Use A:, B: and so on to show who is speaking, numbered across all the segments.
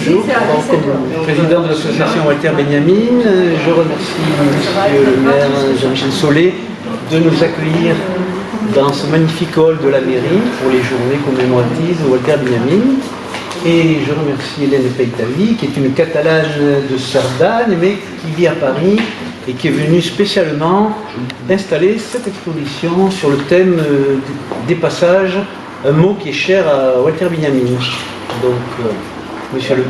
A: Bonjour, comme président de l'association Walter Benjamin, je remercie Monsieur le maire Jean-Michel Solé de nous accueillir dans ce magnifique hall de la mairie pour les journées commémoratives de Walter Benjamin. Et je remercie Hélène Peitavi, qui est une Catalane de Cerdagne, mais qui vit à Paris et qui est venue spécialement installer cette exposition sur le thème des passages, un mot qui est cher à Walter Benjamin. Donc, monsieur le...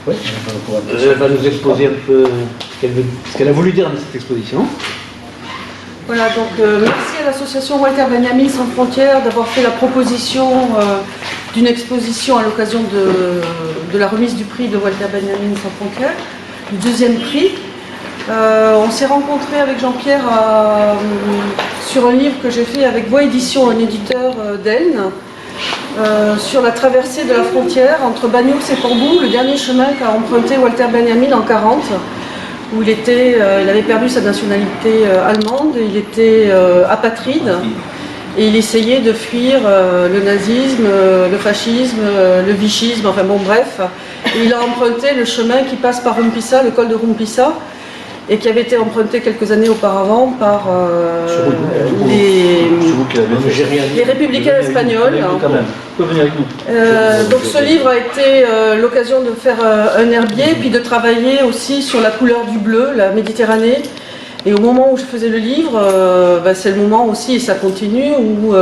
A: Ouais. Elle va nous exposer un peu ce qu'elle a voulu dire dans cette exposition.
B: Voilà, donc merci à l'association Walter Benjamin Sans Frontières d'avoir fait la proposition d'une exposition à l'occasion de la remise du prix de Walter Benjamin Sans Frontières, du deuxième prix. On s'est rencontrés avec Jean-Pierre sur un livre que j'ai fait avec Voix Édition, un éditeur d'Elne, sur la traversée de la frontière entre Bagnoux et Corboux, le dernier chemin qu'a emprunté Walter Benjamin en 1940, où il avait perdu sa nationalité allemande, il était apatride et il essayait de fuir le nazisme, le fascisme, le vichisme, enfin bon bref. Et il a emprunté le chemin qui passe par Rumpissa, le col de Rumpissa, et qui avait été emprunté quelques années auparavant par les républicains espagnols. Donc ce livre a été l'occasion de faire un herbier, puis de travailler aussi sur la couleur du bleu, la Méditerranée. Et au moment où je faisais le livre, c'est le moment aussi, et ça continue, où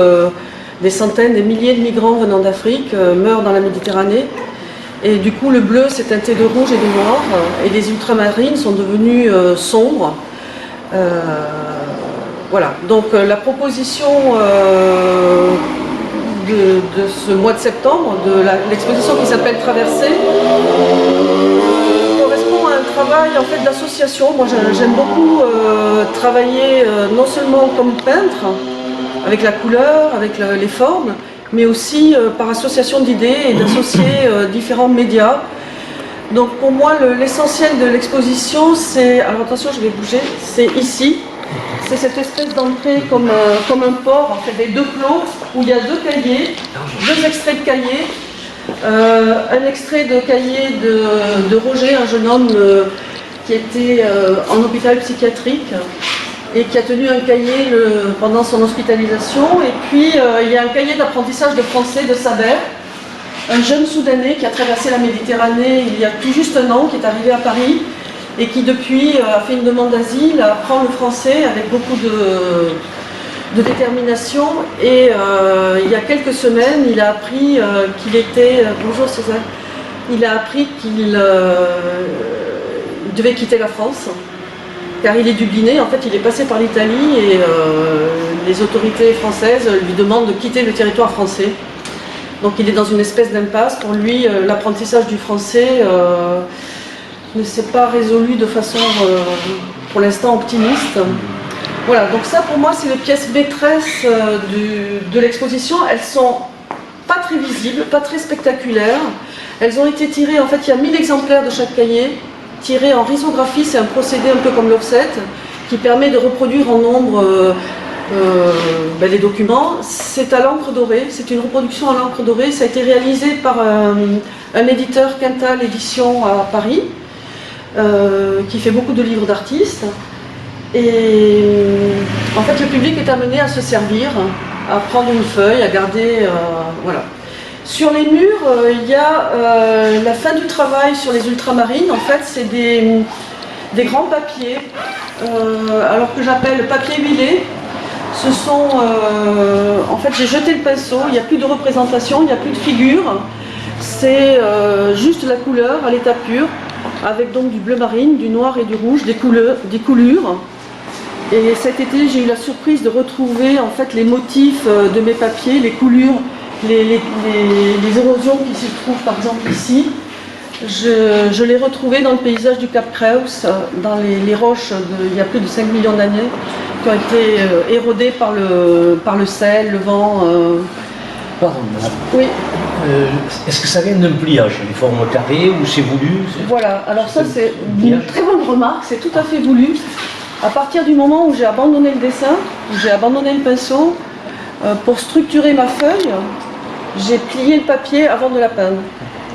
B: des centaines, des milliers de migrants venant d'Afrique meurent dans la Méditerranée. Et du coup, le bleu s'est teinté de rouge et de noir, et les ultramarines sont devenues sombres. Voilà, donc la proposition de ce mois de septembre, de l'exposition qui s'appelle Traversée, correspond à un travail en fait d'association. Moi, j'aime beaucoup travailler non seulement comme peintre, avec la couleur, avec les formes, mais aussi par association d'idées et d'associer différents médias. Donc pour moi, l'essentiel de l'exposition, c'est, alors attention, je vais bouger, c'est ici, c'est cette espèce d'entrée comme un port, en fait, des deux plots, où il y a deux cahiers, deux extraits de cahiers, un extrait de cahier de Roger, un jeune homme qui était en hôpital psychiatrique, et qui a tenu un cahier pendant son hospitalisation. Et puis il y a un cahier d'apprentissage de français de Saber, un jeune Soudanais qui a traversé la Méditerranée il y a tout juste un an, qui est arrivé à Paris et qui depuis a fait une demande d'asile, apprend le français avec beaucoup de détermination. Et il y a quelques semaines, il a appris qu'il était... bonjour César. Il a appris qu'il devait quitter la France, car il est dubliné. En fait, il est passé par l'Italie et les autorités françaises lui demandent de quitter le territoire français. Donc il est dans une espèce d'impasse. Pour lui, l'apprentissage du français ne s'est pas résolu de façon, pour l'instant, optimiste. Voilà, donc ça pour moi, c'est les pièces maîtresses de l'exposition. Elles sont pas très visibles, pas très spectaculaires. Elles ont été tirées, en fait, il y a 1000 exemplaires de chaque cahier, tiré en risographie. C'est un procédé un peu comme l'offset qui permet de reproduire en nombre les documents. C'est à l'encre dorée, c'est une reproduction à l'encre dorée. Ça a été réalisé par un éditeur, Quintal Édition à Paris, qui fait beaucoup de livres d'artistes. Et en fait, le public est amené à se servir, à prendre une feuille, à garder... voilà. Sur les murs, il y a la fin du travail sur les ultramarines. En fait, c'est des grands papiers, alors que j'appelle papier huilé. Ce sont... en fait, j'ai jeté le pinceau, il n'y a plus de représentation, il n'y a plus de figure. C'est juste la couleur à l'état pur, avec donc du bleu marine, du noir et du rouge, des coulures. Et cet été, j'ai eu la surprise de retrouver en fait les motifs de mes papiers, les coulures, les érosions qui se trouvent par exemple ici. Je l'ai retrouvé dans le paysage du Cap Creus, dans les roches il y a plus de 5 millions d'années, qui ont été érodées par le sel, le vent.
C: Pardon, madame.
B: Oui.
C: Est-ce que ça vient d'un pliage, les formes carrées ou c'est voulu?
B: Voilà, alors ça c'est une très bonne remarque, c'est tout à fait voulu. À partir du moment où j'ai abandonné le dessin, où j'ai abandonné le pinceau, pour structurer ma feuille, j'ai plié le papier avant de la peindre.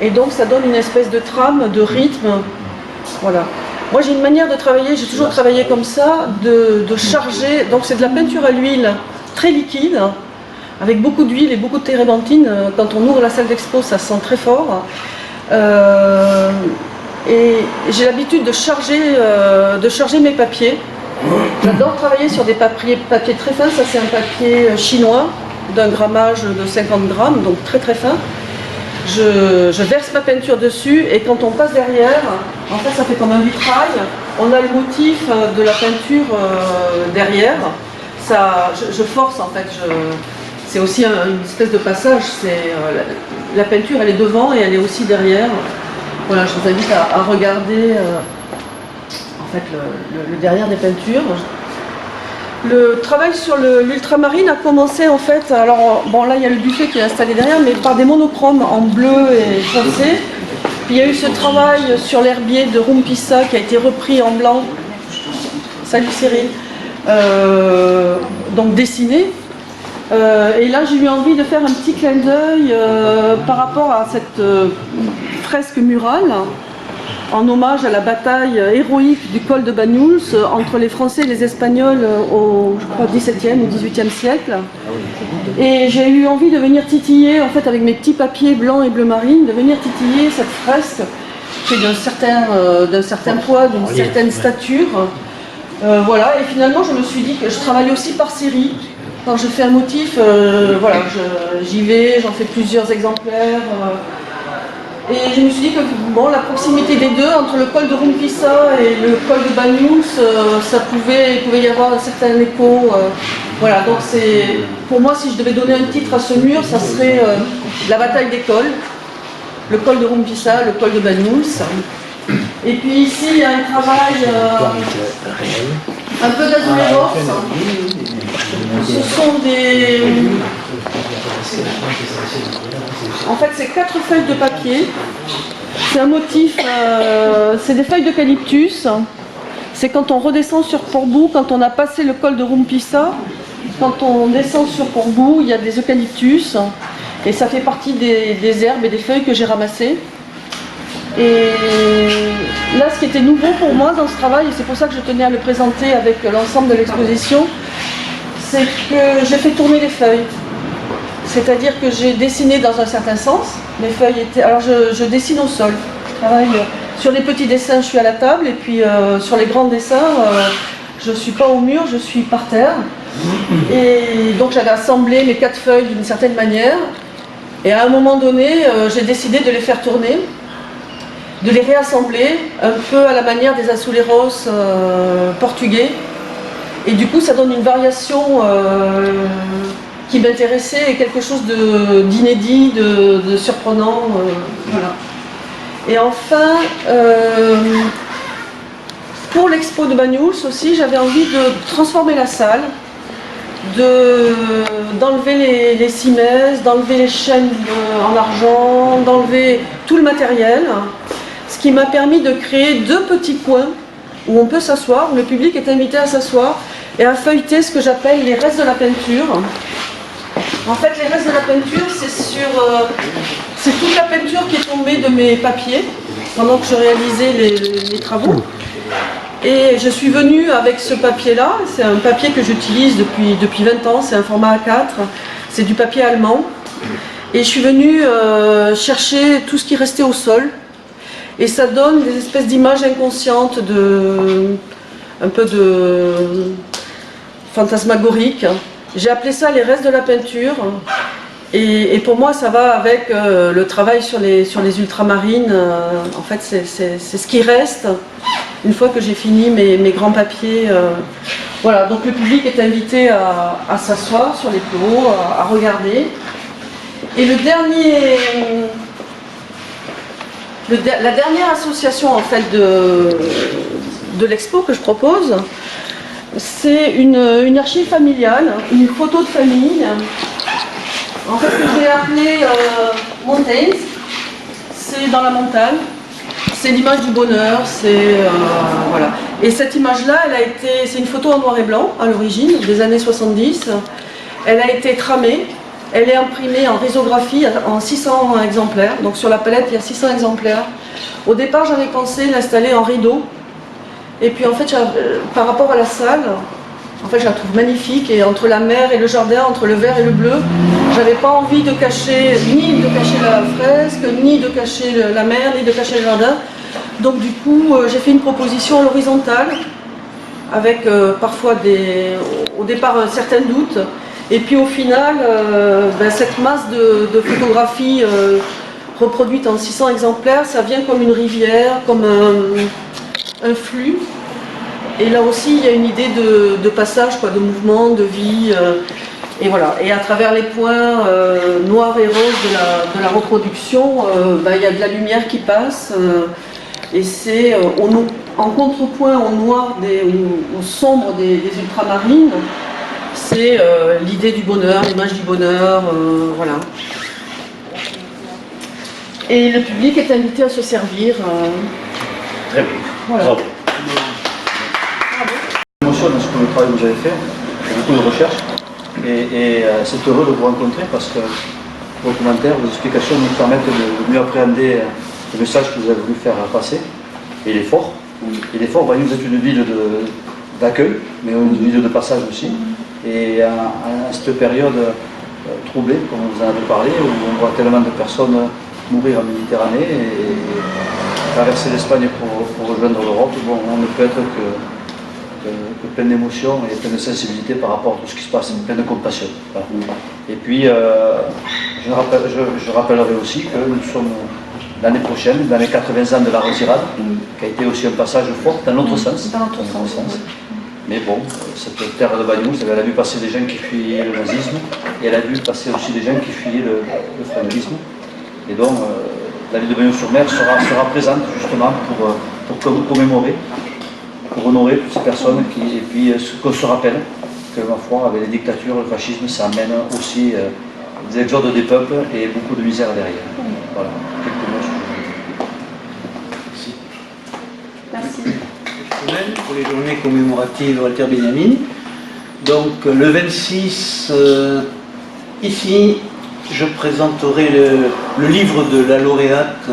B: Et donc ça donne une espèce de trame, de rythme. Voilà. Moi j'ai une manière de travailler, j'ai toujours travaillé comme ça, de charger. Donc c'est de la peinture à l'huile très liquide, avec beaucoup d'huile et beaucoup de térébenthine. Quand on ouvre la salle d'expo, ça sent très fort. Et j'ai l'habitude de charger mes papiers. J'adore travailler sur des papiers très fins. Ça c'est un papier chinois d'un grammage de 50 grammes, donc très très fin. Je verse ma peinture dessus et quand on passe derrière, en fait ça fait comme un vitrail. On a le motif de la peinture derrière. Ça, je force en fait. C'est aussi une espèce de passage. La peinture elle est devant et elle est aussi derrière. Voilà, je vous invite à regarder en fait le derrière des peintures. Le travail sur l'ultramarine a commencé en fait, alors bon là il y a le buffet qui est installé derrière, mais par des monochromes en bleu et foncé. Puis il y a eu ce travail sur l'herbier de Rumpissa qui a été repris en blanc. Salut Cyril. Donc dessiné. Et là j'ai eu envie de faire un petit clin d'œil par rapport à cette fresque murale, en hommage à la bataille héroïque du col de Banyuls entre les Français et les Espagnols au je crois, 17e ou 18e siècle. Et j'ai eu envie de venir titiller, en fait avec mes petits papiers blancs et bleu marine, de venir titiller cette fresque qui est d'un certain poids, d'une certaine stature. Voilà, et finalement je me suis dit que je travaille aussi par série. Quand je fais un motif, voilà, j'y vais, j'en fais plusieurs exemplaires. Et je me suis dit que bon, la proximité des deux, entre le col de Rumpissa et le col de Banyuls, il pouvait y avoir un certain écho. Voilà, donc pour moi, si je devais donner un titre à ce mur, ça serait la bataille des cols, le col de Rumpissa, le col de Banyuls. Et puis ici, il y a un travail un peu d'azuléros. Ce sont des... En fait, c'est 4 feuilles de papier. C'est un motif, c'est des feuilles d'eucalyptus. C'est quand on redescend sur Portbou, quand on a passé le col de Rumpissa, quand on descend sur Portbou, il y a des eucalyptus. Et ça fait partie des herbes et des feuilles que j'ai ramassées. Et là, ce qui était nouveau pour moi dans ce travail, et c'est pour ça que je tenais à le présenter avec l'ensemble de l'exposition, c'est que j'ai fait tourner les feuilles. C'est-à-dire que j'ai dessiné dans un certain sens. Les feuilles étaient... Alors je dessine au sol. Je travaille sur les petits dessins, je suis à la table, et puis sur les grands dessins, je ne suis pas au mur, je suis par terre. Et donc j'avais assemblé mes 4 feuilles d'une certaine manière. Et à un moment donné, j'ai décidé de les faire tourner, de les réassembler, un peu à la manière des azuleros portugais. Et du coup, ça donne une variation qui m'intéressait et quelque chose d'inédit, de surprenant. Voilà. Et enfin, pour l'expo de Banyuls aussi, j'avais envie de transformer la salle, d'enlever les cimaises, d'enlever les chaînes en argent, d'enlever tout le matériel, ce qui m'a permis de créer 2 petits coins où on peut s'asseoir, où le public est invité à s'asseoir et à feuilleter ce que j'appelle les restes de la peinture. En fait, les restes de la peinture, c'est toute la peinture qui est tombée de mes papiers pendant que je réalisais les travaux. Et je suis venue avec ce papier-là, c'est un papier que j'utilise depuis 20 ans, c'est un format A4, c'est du papier allemand. Et je suis venue chercher tout ce qui restait au sol. Et ça donne des espèces d'images inconscientes, un peu de fantasmagorique. J'ai appelé ça les restes de la peinture. Et pour moi, ça va avec le travail sur les ultramarines. En fait, c'est ce qui reste une fois que j'ai fini mes grands papiers. Voilà, donc le public est invité à s'asseoir sur les plots, à regarder. Et la dernière association en fait de l'expo que je propose, c'est une archive familiale, une photo de famille. En fait, ce que j'ai appelé Mountains, c'est dans la montagne, c'est l'image du bonheur, voilà. Et cette image-là, c'est une photo en noir et blanc à l'origine, des années 70. Elle a été tramée, Elle est imprimée en risographie en 600 exemplaires. Donc sur la palette, il y a 600 exemplaires. Au départ, j'avais pensé l'installer en rideau. Et puis en fait, par rapport à la salle, en fait, je la trouve magnifique. Et entre la mer et le jardin, entre le vert et le bleu, j'avais pas envie de cacher, ni de cacher la fresque, ni de cacher la mer, ni de cacher le jardin. Donc du coup, j'ai fait une proposition à l'horizontale, avec parfois au départ certains doutes. Et puis au final, cette masse de photographies reproduites en 600 exemplaires, ça vient comme une rivière, comme un flux. Et là aussi, il y a une idée de passage, quoi, de mouvement, de vie. Et voilà. Et à travers les points noirs et roses de la reproduction, il y a de la lumière qui passe. Et c'est en contrepoint au noir, au sombre des ultramarines. C'est l'idée du bonheur, l'image du bonheur, voilà. Et le public est invité à se servir.
C: Très bien.
B: Voilà.
C: Bravo.
D: Émotion dans ce que le travail que vous avez fait, beaucoup de recherches, et c'est heureux de vous rencontrer parce que vos commentaires, vos explications nous permettent de mieux appréhender le message que vous avez voulu faire passer. Et il est fort. Il est fort, vous êtes une ville d'accueil, mais une ville de passage aussi. Et à cette période troublée, comme vous en avez parlé, où on voit tellement de personnes mourir en Méditerranée et traverser l'Espagne pour rejoindre l'Europe, bon, on ne peut être que plein d'émotions et plein de sensibilité par rapport à tout ce qui se passe, plein de compassion. Voilà. Et puis, je rappellerai aussi que nous sommes l'année prochaine, dans les 80 ans de la Rosirade, qui a été aussi un passage fort dans l'autre sens.
B: Dans l'autre sens.
D: Mais bon, cette terre de Banyuls, elle a vu passer des gens qui fuyaient le nazisme, et elle a vu passer aussi des gens qui fuyaient le franquisme. Et donc, la ville de Banyuls-sur-Mer sera présente justement pour commémorer, pour honorer toutes ces personnes, et puis qu'on se rappelle que, ma foi, avec les dictatures, le fascisme, ça amène aussi des exodes des peuples et beaucoup de misère derrière. Voilà, quelques mots sur
B: Merci.
A: Pour les journées commémoratives Walter Benjamin. Donc le 26, ici, je présenterai le livre de la lauréate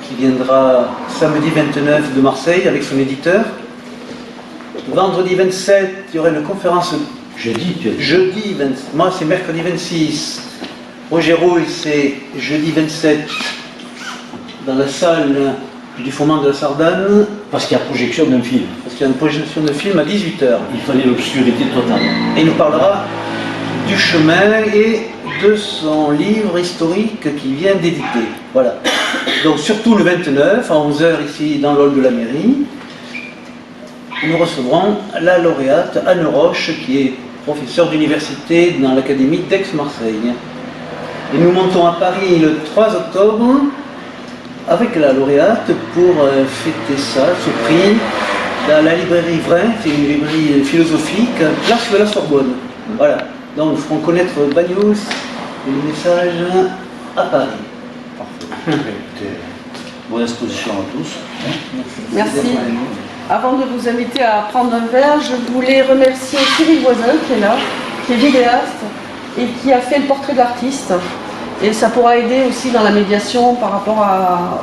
A: qui viendra samedi 29 de Marseille avec son éditeur. Vendredi 27, il y aura une conférence. Jeudi 27. Moi, c'est mercredi 26. Roger Rouille, c'est jeudi 27 dans la salle du Foment de la Sardane.
C: Parce qu'il y a projection d'un film.
A: Parce qu'il y a une projection de film à 18h.
C: Il fallait l'obscurité totale.
A: Et il nous parlera du chemin et de son livre historique qu'il vient d'éditer. Voilà. Donc surtout le 29, à 11h ici dans l'hall de la mairie, nous recevrons la lauréate Anne Roche, qui est professeure d'université dans l'académie d'Aix-Marseille. Et nous montons à Paris le 3 octobre avec la lauréate pour fêter ça, ce prix, dans la librairie Vrin, c'est une librairie philosophique, place de la Sorbonne. Voilà. Donc nous ferons connaître Banyuls et le message à Paris.
D: Parfait. Bonne exposition à tous.
B: Merci. Avant de vous inviter à prendre un verre, je voulais remercier Cyril Voisin qui est là, qui est vidéaste et qui a fait le portrait de l'artiste. Et ça pourra aider aussi dans la médiation par rapport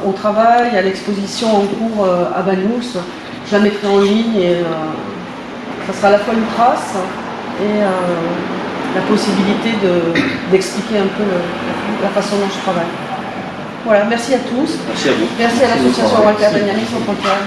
B: au travail, à l'exposition en cours à Banyuls. Je la mettrai en ligne et ça sera à la fois une trace et la possibilité d'expliquer un peu la façon dont je travaille. Voilà, merci à tous.
D: Merci à vous.
B: Merci à l'association Walter Benjamin Sans Frontières.